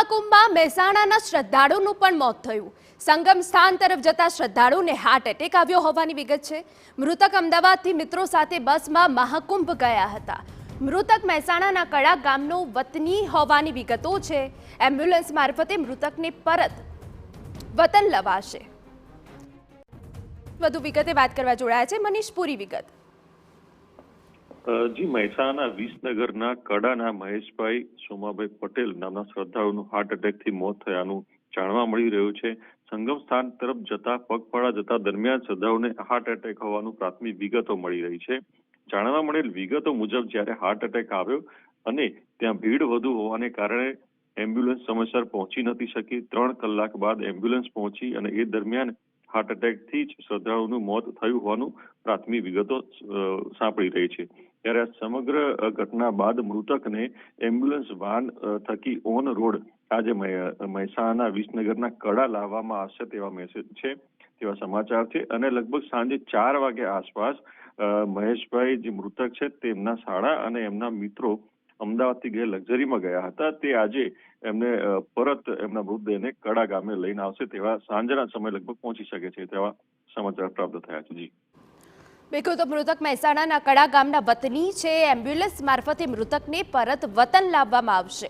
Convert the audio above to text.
મહાકુંભમાં મહેસાણાના શ્રદ્ધાળુનું પણ મોત થયું। સંગમ સ્થાન તરફ જતા શ્રદ્ધાળુને હાર્ટ એટેક આવ્યો હોવાની વિગત છે। મૃતક અમદાવાદથી મિત્રો સાથે બસમાં મહાકુંભ ગયા હતા। મૃતક મહેસાણાના કડા ગામનો વતની હોવાની વિગતો છે। એમ્બ્યુલન્સ મારફતે મૃતકને પરત વતન લવાશે। વધુ વિગતે વાત કરવા જોડાયા છે મનીષ। પૂરી વિગત। જી, મહેસાણા વિસનગરના કડાના મહેશભાઈ સોમાભાઈ પટેલ નામના શ્રદ્ધાળુનું હાર્ટ એટેકથી મોત થયાનું જાણવા મળી રહ્યું છે। સંગમ સ્થાન તરફ જતા પગપાળા જતા દરમિયાન શ્રદ્ધાળુને હાર્ટ એટેક હોવાનું પ્રાથમિક વિગતો મળી રહી છે। જાણવા મળેલ વિગતો મુજબ જ્યારે હાર્ટ એટેક આવ્યો અને ત્યાં ભીડ વધુ હોવાને કારણે એમ્બ્યુલન્સ સમયસર પહોંચી નથી શકી। 3 કલાક બાદ એમ્બ્યુલન્સ પહોંચી અને એ દરમિયાન હાર્ટ એટેકથી જ શ્રદ્ધાળુનું મોત થયું હોવાનું પ્રાથમિક વિગતો સાંપડી રહી છે। ત્યારે આ સમગ્ર ઘટના બાદ મૃતકને એમ્બ્યુલન્સ વાન થકી ઓન રોડ આજે મહેસાણા વિસનગરના કડા લાવવામાં આવશે તેવા મેસેજ છે, તેવા સમાચાર છે। અને લગભગ સાંજે 4 વાગ્યા આસપાસ મહેશભાઈ જે મૃતક છે તેમના શાળા અને એમના મિત્રો અમદાવાદથી ગયા લક્ઝરીમાં ગયા હતા, તે આજે એમને પરત એમના મૃતદેહને કડા ગામે લઈને આવશે તેવા સાંજના સમય લગભગ પહોંચી શકે છે તેવા સમાચાર પ્રાપ્ત થયા છે। જી બિલકુલ, તો મૃતક મહેસાણાના કડા ગામના વતની છે। એમ્બ્યુલન્સ મારફતે મૃતકને પરત વતન લાવવામાં આવશે।